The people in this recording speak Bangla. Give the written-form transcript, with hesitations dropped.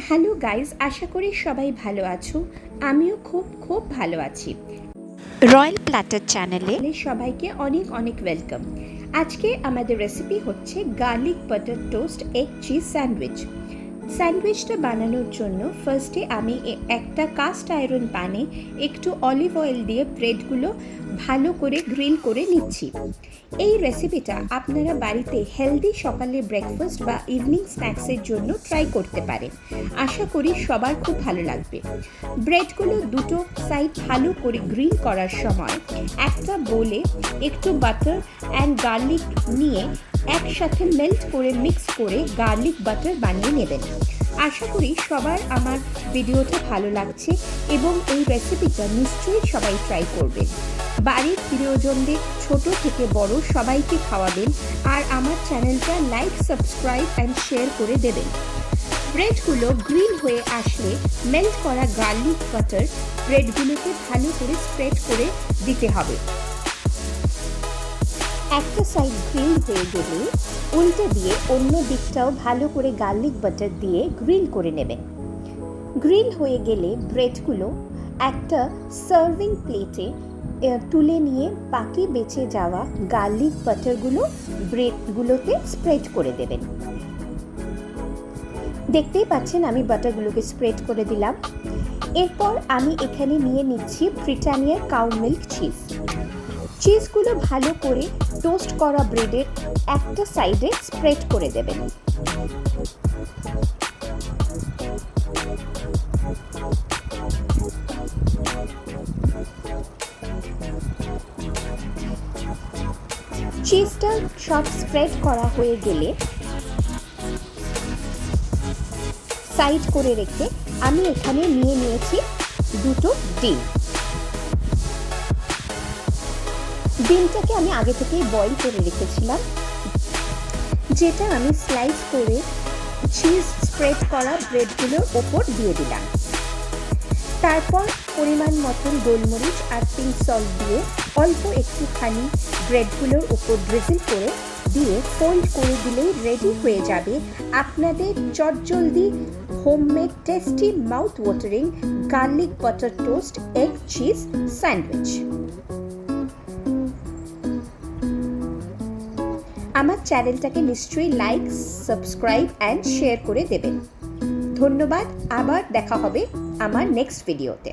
হ্যালো গাইজ, আশা করি সবাই ভালো আছো। আমিও খুব ভালো আছি। রয়্যাল প্ল্যাটার চ্যানেলে সবাইকে অনেক অনেক ওয়েলকাম। আজকে আমাদের রেসিপি হচ্ছে garlic butter toast egg cheese sandwich. স্যান্ডউইচটা বানানোর জন্য ফার্স্টে আমি একটা কাস্ট আয়রন প্যানে একটু অলিভ অয়েল দিয়ে ব্রেডগুলো ভালো করে গ্রিল করে নিচ্ছি। এই রেসিপিটা আপনারা বাড়িতে হেলদি সকালে ব্রেকফাস্ট বা ইভিনিং স্ন্যাক্সের জন্য ট্রাই করতে পারেন। আশা করি সবার খুব ভালো লাগবে। ব্রেডগুলো দুটো সাইড ভালো করে গ্রিল করার সময় একটা বোলে একটু বাটার অ্যান্ড গার্লিক নিয়ে একসাথে মেল্ট করে মিক্স করে গার্লিক বাটার বানিয়ে নেবেন। আশা করি সবার আমার ভিডিওটা ভালো লাগছে এবং এই রেসিপিটা নিশ্চয়ই সবাই ট্রাই করবেন। বাড়ির প্রিয়জনদের ছোট থেকে বড় সবাইকে খাওয়াবেন আর আমার চ্যানেলটা লাইক, সাবস্ক্রাইব অ্যান্ড শেয়ার করে দেবেন। ব্রেডগুলো গ্রিল হয়ে আসলে মেল্ট করা গার্লিক বাটার ব্রেডগুলোকে ভালো করে স্প্রেড করে দিতে হবে। একটা সাইড গ্রিল হয়ে গেলে উল্টে দিয়ে অন্য দিকটাও ভালো করে গার্লিক বাটার দিয়ে গ্রিল করে নেবেন। গ্রিল হয়ে গেলে ব্রেডগুলো একটা সার্ভিং প্লেটে তুলে নিয়ে বাকি বেঁচে যাওয়া গার্লিক বাটারগুলো ব্রেডগুলোতে স্প্রেড করে দেবেন। দেখতেই পাচ্ছেন আমি বাটারগুলোকে স্প্রেড করে দিলাম। এরপর আমি এখানে নিয়ে নিচ্ছি ব্রিটানিয়ার কাউ মিল্ক চিজ। চিজগুলো ভালো করে টোস্ট করা ব্রেডের একটা সাইডে স্প্রেড করে দেবেন। চিজটা সব স্প্রেড করা হয়ে গেলে সাইড করে রেখে আমি এখানে নিয়ে নিয়েছি দুটো ডিম। ডিমটাকে আমি আগে থেকেই বয়েল করে রেখেছিলাম, যেটা আমি স্লাইস করে চিজ স্প্রেড করা ব্রেডগুলোর ওপর দিয়ে দিলাম। তারপর পরিমাণ মতন গোলমরিচ আর পিঙ্ক সল্ট দিয়ে অল্প একটুখানি ব্রেডগুলোর ওপর ড্রিজল করে দিয়ে ফোল্ড করে দিলেই রেডি হয়ে যাবে আপনাদের চটজলদি homemade tasty mouth watering garlic butter toast egg cheese sandwich. আমার চ্যানেলটাকে নিশ্চয়ই লাইক, সাবস্ক্রাইব অ্যান্ড শেয়ার করে দেবেন। ধন্যবাদ। আবার দেখা হবে আমার নেক্সট ভিডিওতে।